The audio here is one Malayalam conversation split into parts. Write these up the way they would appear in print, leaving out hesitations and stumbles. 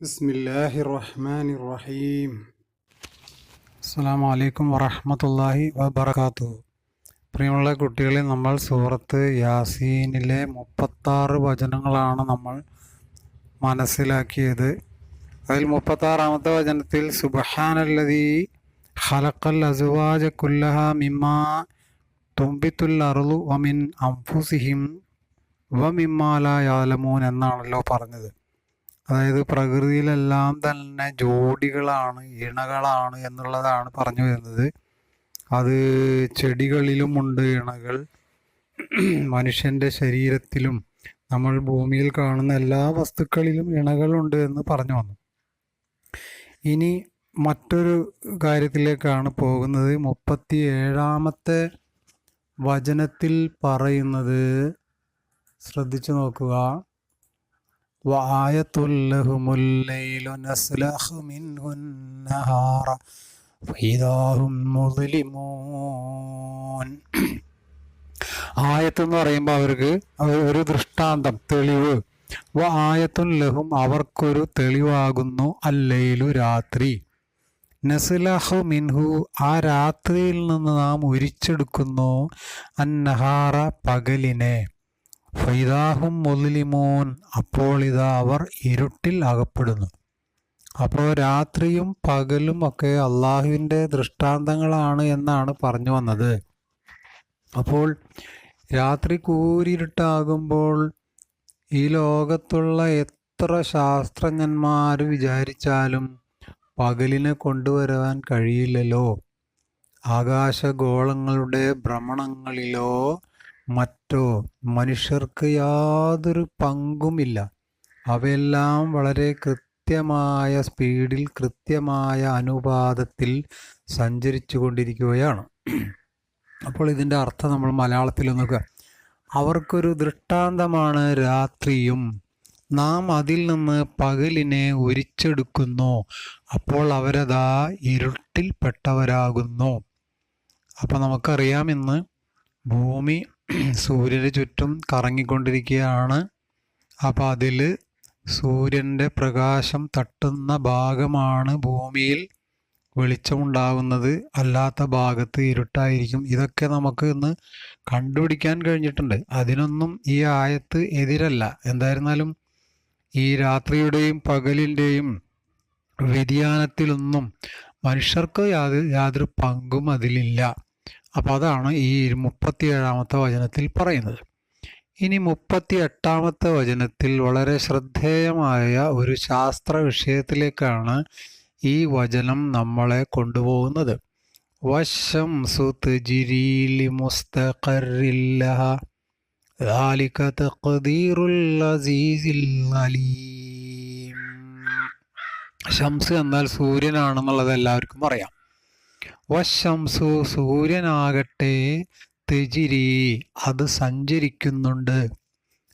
ബിസ്മില്ലാഹിർ റഹ്മാനിർ റഹീം. അസ്സലാമു അലൈക്കും വറഹ്മത്തുള്ളാഹി വബറകാതുഹു. പ്രിയമുള്ള കുട്ടികളെ, നമ്മൾ സൂറത്ത് യാസീനിലെ 36 വചനങ്ങളാണ് നമ്മൾ മനസ്സിലാക്കിയത്. അതിൽ 36ാമത്തെ വചനത്തിൽ സുബ്ഹാനല്ലദീ ഖലഖൽ അസ്വാജ കുല്ലഹാ മിമ്മാ തുംബിത്തുൽ അർളു വമിൻ അൻഫുസിഹിം വമിമ്മാ ലാ യഅലമൂൻ എന്നാണല്ലോ പറഞ്ഞത്. അതായത് പ്രകൃതിയിലെല്ലാം തന്നെ ജോഡികളാണ്, ഇണകളാണ് എന്നുള്ളതാണ് പറഞ്ഞു വരുന്നത്. അത് ചെടികളിലുമുണ്ട് ഇണകൾ, മനുഷ്യൻ്റെ ശരീരത്തിലും നമ്മൾ ഭൂമിയിൽ കാണുന്ന എല്ലാ വസ്തുക്കളിലും ഇണകളുണ്ട് എന്ന് പറഞ്ഞു വന്നു. ഇനി മറ്റൊരു കാര്യത്തിലേക്കാണ് പോകുന്നത്. 37ാമത്തെ വചനത്തിൽ പറയുന്നത് ശ്രദ്ധിച്ചു നോക്കുക. وآية لهم الليل نسلخ منه النهار فإذا هم مظلمون. ആയത്ത് എന്ന് പറയുമ്പോൾ അവർക്ക് ഒരു ദൃഷ്ടാന്തം, തെളിവ്. ആയത്തുൻ ലഹും അവർക്കൊരു തെളിവാകുന്നു അല്ലൈലു രാത്രി. നസ്ലഹു മിൻഹു ആ രാത്രിയിൽ നിന്ന് നാം ഉരിച്ചെടുക്കുന്നു അന്നഹാറ പകലിനെ. ഫൈദാഹും മുസ്ലിമൂൻ അപ്പോൾ ഇതാ അവർ ഇരുട്ടിൽ അകപ്പെടുന്നു. അപ്പോൾ രാത്രിയും പകലും ഒക്കെ അള്ളാഹുവിൻ്റെ ദൃഷ്ടാന്തങ്ങളാണ് എന്നാണ് പറഞ്ഞു വന്നത്. അപ്പോൾ രാത്രി കൂരിരുട്ടാകുമ്പോൾ ഈ ലോകത്തുള്ള എത്ര ശാസ്ത്രജ്ഞന്മാർ വിചാരിച്ചാലും പകലിനെ കൊണ്ടുവരാൻ കഴിയില്ലല്ലോ. ആകാശഗോളങ്ങളുടെ ഭ്രമണങ്ങളിലോ മറ്റോ മനുഷ്യർക്ക് യാതൊരു പങ്കുമില്ല. അവയെല്ലാം വളരെ കൃത്യമായ സ്പീഡിൽ, കൃത്യമായ അനുപാതത്തിൽ സഞ്ചരിച്ചു കൊണ്ടിരിക്കുകയാണ്. അപ്പോൾ ഇതിൻ്റെ അർത്ഥം നമ്മൾ മലയാളത്തിൽ നോക്കുക. അവർക്കൊരു ദൃഷ്ടാന്തമാണ് രാത്രിയും, നാം അതിൽ നിന്ന് പകലിനെ ഉരിച്ചെടുക്കുന്നു. അപ്പോൾ അവരതാ ഇരുട്ടിൽപ്പെട്ടവരാകുന്നു. അപ്പോൾ നമുക്കറിയാം, ഇന്ന് ഭൂമി സൂര്യന് ചുറ്റും കറങ്ങിക്കൊണ്ടിരിക്കുകയാണ്. അപ്പോൾ അതിൽ സൂര്യൻ്റെ പ്രകാശം തട്ടുന്ന ഭാഗമാണ് ഭൂമിയിൽ വെളിച്ചമുണ്ടാകുന്നത്, അല്ലാത്ത ഭാഗത്ത് ഇരുട്ടായിരിക്കും. ഇതൊക്കെ നമുക്ക് ഇന്ന് കണ്ടുപിടിക്കാൻ കഴിഞ്ഞിട്ടുണ്ട്. അതിനൊന്നും ഈ ആയത്ത് എതിരല്ല. എന്തായിരുന്നാലും ഈ രാത്രിയുടെയും പകലിൻ്റെയും വ്യതിയാനത്തിലൊന്നും മനുഷ്യർക്ക് യാതൊരു പങ്കും അതിലില്ല. അപ്പോൾ അതാണ് ഈ 37ാമത്തെ വചനത്തിൽ പറയുന്നത്. ഇനി 38ാമത്തെ വചനത്തിൽ വളരെ ശ്രദ്ധേയമായ ഒരു ശാസ്ത്ര വിഷയത്തിലേക്കാണ് ഈ വചനം നമ്മളെ കൊണ്ടുപോകുന്നത്. വശംസു തജ്രീ ലിമുസ്തഖറിൻ ലഹാ ദാലിക തഖ്ദീറുൽ അസീസിൽ അലീം. ശംസ് എന്നാൽ സൂര്യനാണെന്നുള്ളത് എല്ലാവർക്കും അറിയാം. വശംസു സൂര്യനാകട്ടെ, തജ്രീ അത് സഞ്ചരിക്കുന്നുണ്ട്.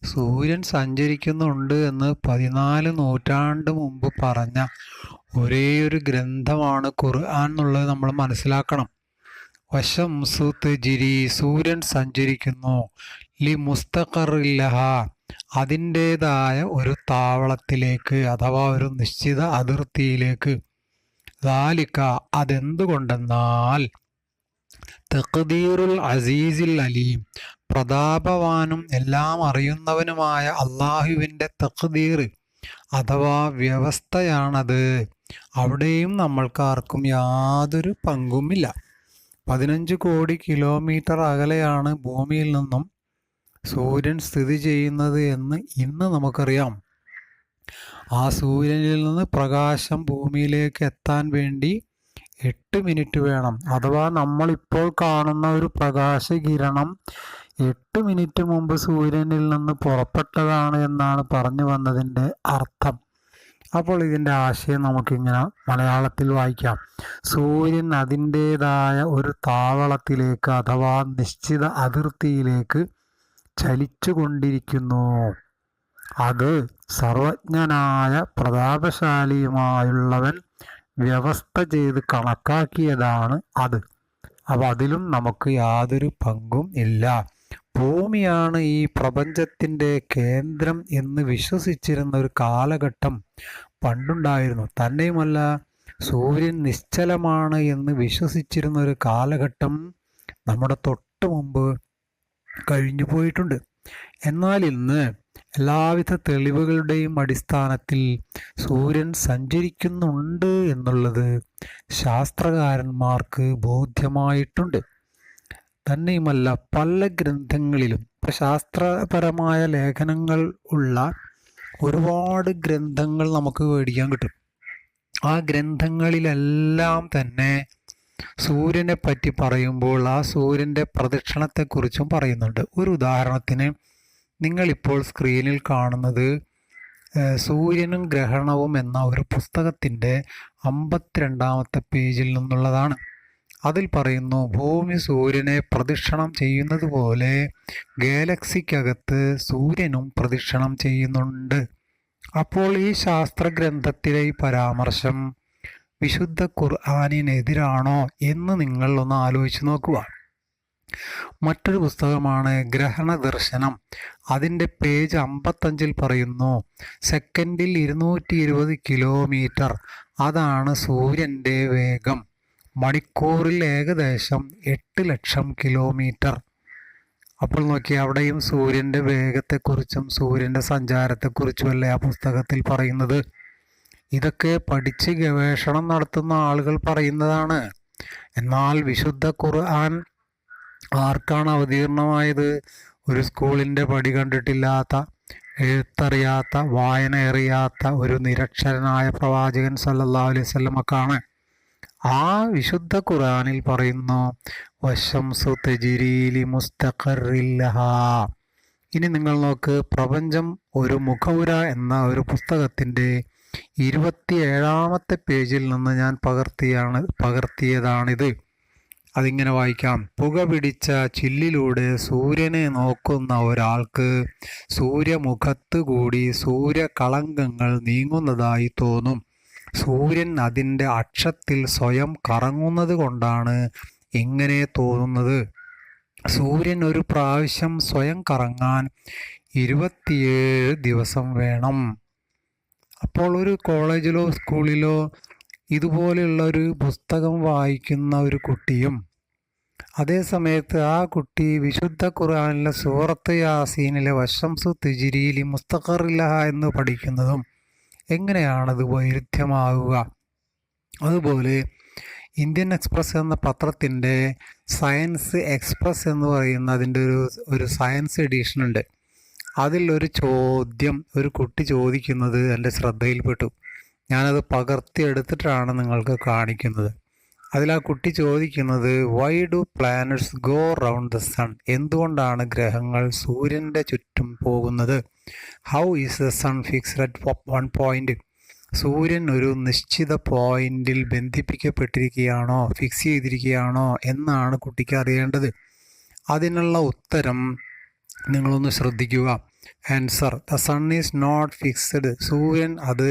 സൂര്യൻ സഞ്ചരിക്കുന്നുണ്ട് എന്ന് 14 നൂറ്റാണ്ട് മുമ്പ് പറഞ്ഞ ഒരേയൊരു ഗ്രന്ഥമാണ് ഖുർആൻ എന്നുള്ളത് നമ്മൾ മനസ്സിലാക്കണം. വശംസു തജ്രീ സൂര്യൻ സഞ്ചരിക്കുന്നു, ലി മുസ്തഖറിൻ ലഹാ അതിൻ്റേതായ ഒരു താവളത്തിലേക്ക്, അഥവാ ഒരു നിശ്ചിത അതിർത്തിയിലേക്ക്. ദാലിക അതെന്തുകൊണ്ടെന്നാൽ തഖ്ദീറുൽ അസീസിൽ അലീം പ്രതാപവാനും എല്ലാം അറിയുന്നവനുമായ അള്ളാഹുവിൻ്റെ തഖ്ദീർ അഥവാ വ്യവസ്ഥയാണത്. അവിടെയും നമ്മൾക്കാർക്കും യാതൊരു പങ്കുമില്ല. 15 കോടി കിലോമീറ്റർ അകലെയാണ് ഭൂമിയിൽ നിന്നും സൂര്യൻ സ്ഥിതി ചെയ്യുന്നത് എന്ന് ഇന്ന് നമുക്കറിയാം. ആ സൂര്യനിൽ നിന്ന് പ്രകാശം ഭൂമിയിലേക്ക് എത്താൻ വേണ്ടി 8 മിനിറ്റ് വേണം. അഥവാ നമ്മളിപ്പോൾ കാണുന്ന ഒരു പ്രകാശകിരണം 8 മിനിറ്റ് മുമ്പ് സൂര്യനിൽ നിന്ന് പുറപ്പെട്ടതാണ് എന്നാണ് പറഞ്ഞു വന്നതിൻ്റെ അർത്ഥം. അപ്പോൾ ഇതിൻ്റെ ആശയം നമുക്കിങ്ങനെ മലയാളത്തിൽ വായിക്കാം. സൂര്യൻ അതിൻ്റേതായ ഒരു താവളത്തിലേക്ക്, അഥവാ നിശ്ചിത അതിർത്തിയിലേക്ക് ചലിച്ചു കൊണ്ടിരിക്കുന്നു. അത് സർവജ്ഞനായ പ്രതാപശാലിയുമായുള്ളവൻ വ്യവസ്ഥ ചെയ്ത് കണക്കാക്കിയതാണ് അത്. അപ്പോൾ അതിലും നമുക്ക് യാതൊരു പങ്കും ഇല്ല. ഭൂമിയാണ് ഈ പ്രപഞ്ചത്തിൻ്റെ കേന്ദ്രം എന്ന് വിശ്വസിച്ചിരുന്ന ഒരു കാലഘട്ടം പണ്ടുണ്ടായിരുന്നു. തന്നെയുമല്ല, സൂര്യൻ നിശ്ചലമാണ് എന്ന് വിശ്വസിച്ചിരുന്ന ഒരു കാലഘട്ടം നമ്മുടെ തൊട്ട് മുമ്പ് കഴിഞ്ഞു പോയിട്ടുണ്ട്. എന്നാൽ ഇന്ന് എല്ലാവിധ തെളിവുകളുടെയും അടിസ്ഥാനത്തിൽ സൂര്യൻ സഞ്ചരിക്കുന്നുണ്ട് എന്നുള്ളത് ശാസ്ത്രകാരന്മാർക്ക് ബോധ്യമായിട്ടുണ്ട്. തന്നെയുമല്ല, പല ഗ്രന്ഥങ്ങളിലും ശാസ്ത്രപരമായ ലേഖനങ്ങൾ ഉള്ള ഒരുപാട് ഗ്രന്ഥങ്ങൾ നമുക്ക് മേടിക്കാൻ കിട്ടും. ആ ഗ്രന്ഥങ്ങളിലെല്ലാം തന്നെ സൂര്യനെ പറ്റി പറയുമ്പോൾ ആ സൂര്യൻ്റെ പ്രദക്ഷിണത്തെക്കുറിച്ചും പറയുന്നുണ്ട്. ഒരു ഉദാഹരണത്തിന്, നിങ്ങളിപ്പോൾ സ്ക്രീനിൽ കാണുന്നത് സൂര്യനും ഗ്രഹണവും എന്ന ഒരു പുസ്തകത്തിൻ്റെ 52-ാമത്തെ പേജിൽ നിന്നുള്ളതാണ്. അതിൽ പറയുന്നു, ഭൂമി സൂര്യനെ പ്രദക്ഷിണം ചെയ്യുന്നത് പോലെ ഗാലക്സിക്കകത്ത് സൂര്യനും പ്രദക്ഷിണം ചെയ്യുന്നുണ്ട്. അപ്പോൾ ഈ ശാസ്ത്രഗ്രന്ഥത്തിലെ ഈ പരാമർശം വിശുദ്ധ ഖുർആനിനെതിരാണോ എന്ന് നിങ്ങൾ ഒന്ന് ആലോചിച്ച് നോക്കുക. മറ്റൊരു പുസ്തകമാണ് ഗ്രഹണ ദർശനം. അതിൻ്റെ പേജ് 55-ൽ പറയുന്നു, സെക്കൻഡിൽ 220 കിലോമീറ്റർ, അതാണ് സൂര്യൻ്റെ വേഗം. മണിക്കൂറിൽ ഏകദേശം 8 ലക്ഷം കിലോമീറ്റർ. അപ്പോൾ നോക്കി, അവിടെയും സൂര്യൻ്റെ വേഗത്തെക്കുറിച്ചും സൂര്യൻ്റെ സഞ്ചാരത്തെക്കുറിച്ചുമല്ലേ ആ പുസ്തകത്തിൽ പറയുന്നത്. ഇതൊക്കെ പഠിച്ച് ഗവേഷണം നടത്തുന്ന ആളുകൾ പറയുന്നതാണ്. എന്നാൽ വിശുദ്ധ ഖുർആൻ ആർക്കാണ് അവതീർണമായത്? ഒരു സ്കൂളിൻ്റെ പടി കണ്ടിട്ടില്ലാത്ത, എഴുത്തറിയാത്ത, വായന അറിയാത്ത ഒരു നിരക്ഷരനായ പ്രവാചകൻ സല്ലല്ലാഹു അലൈഹി വസല്ലമക്കാണ്. ആ വിശുദ്ധ ഖുർആനിൽ പറയുന്നു, വശംസു തജ്രീ ലിമുസ്തഖറിൻ ലഹാ. ഇനി നിങ്ങൾ നോക്ക്, പ്രപഞ്ചം ഒരു മുഖവുര എന്ന ഒരു പുസ്തകത്തിൻ്റെ 27-ാമത്തെ പേജിൽ നിന്ന് ഞാൻ പകർത്തിയതാണിത്. അതിങ്ങനെ വായിക്കാം. പുക പിടിച്ച ചില്ലിലൂടെ സൂര്യനെ നോക്കുന്ന ഒരാൾക്ക് സൂര്യമുഖത്ത് കൂടി സൂര്യകളങ്കങ്ങൾ നീങ്ങുന്നതായി തോന്നും. സൂര്യൻ അതിൻ്റെ അക്ഷത്തിൽ സ്വയം കറങ്ങുന്നത് കൊണ്ടാണ് ഇങ്ങനെ തോന്നുന്നത്. സൂര്യൻ ഒരു പ്രാവശ്യം സ്വയം കറങ്ങാൻ 27 ദിവസം വേണം. അപ്പോൾ ഒരു കോളേജിലോ സ്കൂളിലോ ഇതുപോലെയുള്ള ഒരു പുസ്തകം വായിക്കുന്ന ഒരു കുട്ടിയും അതേ സമയത്ത് ആ കുട്ടി വിശുദ്ധ ഖുർആനിലെ സൂറത്ത് യാസീനിലെ വശംസു തജ്രീ ലിമുസ്തഖറിൻ ലഹാ എന്ന് പഠിക്കുന്നതും എങ്ങനെയാണത് വൈരുദ്ധ്യമാവുക? അതുപോലെ ഇന്ത്യൻ എക്സ്പ്രസ് എന്ന പത്രത്തിൻ്റെ സയൻസ് എക്സ്പ്രസ് എന്ന് പറയുന്ന അതിൻ്റെ ഒരു സയൻസ് എഡിഷൻ ഉണ്ട്. അതിൽ ഒരു ചോദ്യം ഒരു കുട്ടി ചോദിക്കുന്നത് എൻ്റെ ശ്രദ്ധയിൽപ്പെട്ടു. ഞാനത് പകർത്തിയെടുത്തിട്ടാണ് നിങ്ങൾക്ക് കാണിക്കുന്നത്. അതിൽ ആ കുട്ടി ചോദിക്കുന്നത്, why do planets go round the sun? എന്തുകൊണ്ടാണ് ഗ്രഹങ്ങൾ സൂര്യൻ്റെ ചുറ്റും പോകുന്നത്? How is the sun fixed at 1 point? സൂര്യൻ ഒരു നിശ്ചിത പോയിന്റിൽ ബന്ധിപ്പിക്കപ്പെട്ടിരിക്കുകയാണോ, ഫിക്സ് ചെയ്തിരിക്കുകയാണോ എന്നാണ് കുട്ടിക്ക് അറിയേണ്ടത്. അതിനുള്ള ഉത്തരം നിങ്ങളൊന്ന് ശ്രദ്ധിക്കുക. Answer: the sun is not fixed. സൂര്യൻ അത്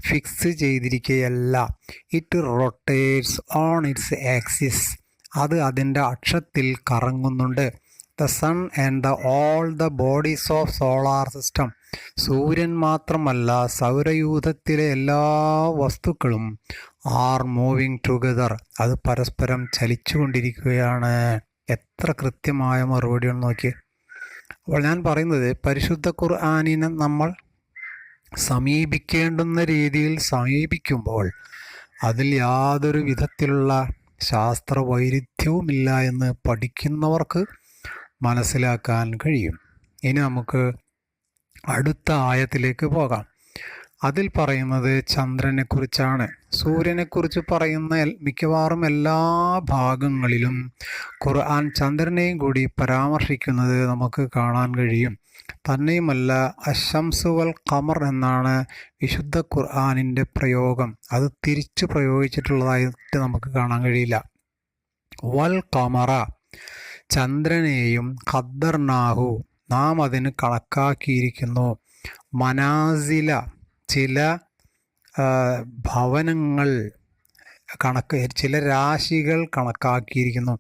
ഫിക്സ് ചെയ്തിരിക്കുകയല്ല. It rotates on its axis. അത് അതിൻ്റെ അക്ഷത്തിൽ കറങ്ങുന്നുണ്ട്. The sun and all the bodies of solar system. സൂര്യൻ മാത്രമല്ല, സൗരയൂഥത്തിലെ എല്ലാ വസ്തുക്കളും ആർ മൂവിങ് ടുഗദർ. അത് പരസ്പരം ചലിച്ചുകൊണ്ടിരിക്കുകയാണ്. എത്ര കൃത്യമായ മറുപടിയാണ് നോക്കി. അപ്പോൾ ഞാൻ പറയുന്നത്, പരിശുദ്ധ ഖുർആനിനെ നമ്മൾ സമീപിക്കേണ്ടുന്ന രീതിയിൽ സമീപിക്കുമ്പോൾ അതിൽ യാതൊരു വിധത്തിലുള്ള ശാസ്ത്ര വൈരുദ്ധ്യവുമില്ല എന്ന് പഠിക്കുന്നവർക്ക് മനസ്സിലാക്കാൻ കഴിയും. ഇനി നമുക്ക് അടുത്ത ആയത്തിലേക്ക് പോകാം. അതിൽ പറയുന്നത് ചന്ദ്രനെക്കുറിച്ചാണ്. സൂര്യനെക്കുറിച്ച് പറയുന്ന മിക്കവാറും എല്ലാ ഭാഗങ്ങളിലും ഖുർആൻ ചന്ദ്രനെയും കൂടി പരാമർശിക്കുന്നത് നമുക്ക് കാണാൻ കഴിയും. തന്നെയുമല്ല, അശംസു വൽ ഖമർ എന്നാണ് വിശുദ്ധ ഖുർആനിൻ്റെ പ്രയോഗം. അത് തിരിച്ചു പ്രയോഗിച്ചിട്ടുള്ളതായിട്ട് നമുക്ക് കാണാൻ കഴിയില്ല. വൽ ഖമറ, ചന്ദ്രനെയും ഖദ്ദർനാഹു, നാം അതിന് കണക്കാക്കിയിരിക്കുന്നു. മനാസില, ചില ഭവനങ്ങൾ ചില രാശികൾ കണക്കാക്കിയിരിക്കുന്നു.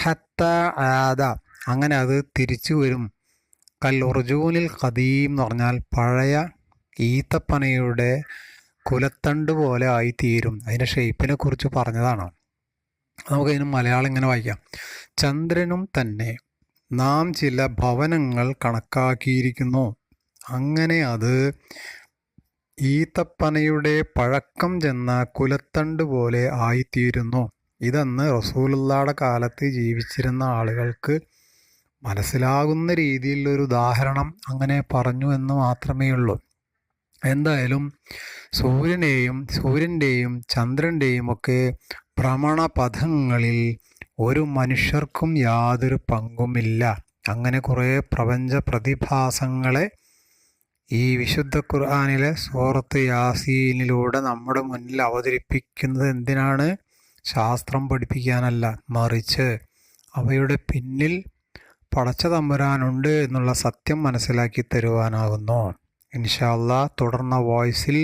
ഹത്ത ആദ, അങ്ങനെ അത് തിരിച്ചു വരും. കൽ ഉർജൂനിൽ ഖദീം എന്ന് പറഞ്ഞാൽ പഴയ ഈത്തപ്പനയുടെ കുലത്തണ്ട് പോലെ ആയിത്തീരും. അതിൻ്റെ ഷേപ്പിനെ കുറിച്ച് പറഞ്ഞതാണ്. നമുക്കതിന് മലയാളം ഇങ്ങനെ വായിക്കാം. ചന്ദ്രനും തന്നെ നാം ചില ഭവനങ്ങൾ കണക്കാക്കിയിരിക്കുന്നു. അങ്ങനെ അത് ഈത്തപ്പനയുടെ പഴക്കം ചെന്ന കുലത്തണ്ട് പോലെ ആയിത്തീരുന്നു. ഇതെന്ന് റസൂലുള്ളാഹിയുടെ കാലത്ത് ജീവിച്ചിരുന്ന ആളുകൾക്ക് മനസ്സിലാകുന്ന രീതിയിലൊരു ഉദാഹരണം അങ്ങനെ പറഞ്ഞു എന്ന് മാത്രമേ ഉള്ളൂ. എന്തായാലും സൂര്യൻ്റെയും ചന്ദ്രൻ്റെയും ഒക്കെ ഭ്രമണപഥങ്ങളിൽ ഒരു മനുഷ്യർക്കും യാതൊരു പങ്കുമില്ല. അങ്ങനെ കുറേ പ്രപഞ്ച പ്രതിഭാസങ്ങളെ ഈ വിശുദ്ധ ഖുർആനിലെ സൂറത്ത് യാസീനിലൂടെ നമ്മുടെ മുന്നിൽ അവതരിപ്പിക്കുന്നത് എന്തിനാണ്? ശാസ്ത്രം പഠിപ്പിക്കാനല്ല, മറിച്ച് അവയുടെ പിന്നിൽ പടച്ച തമ്പുരാനുണ്ട് എന്നുള്ള സത്യം മനസ്സിലാക്കി തരുവാനാകുന്നു. ഇൻഷാ അല്ലാഹ് തുടർന്ന വോയിസിൽ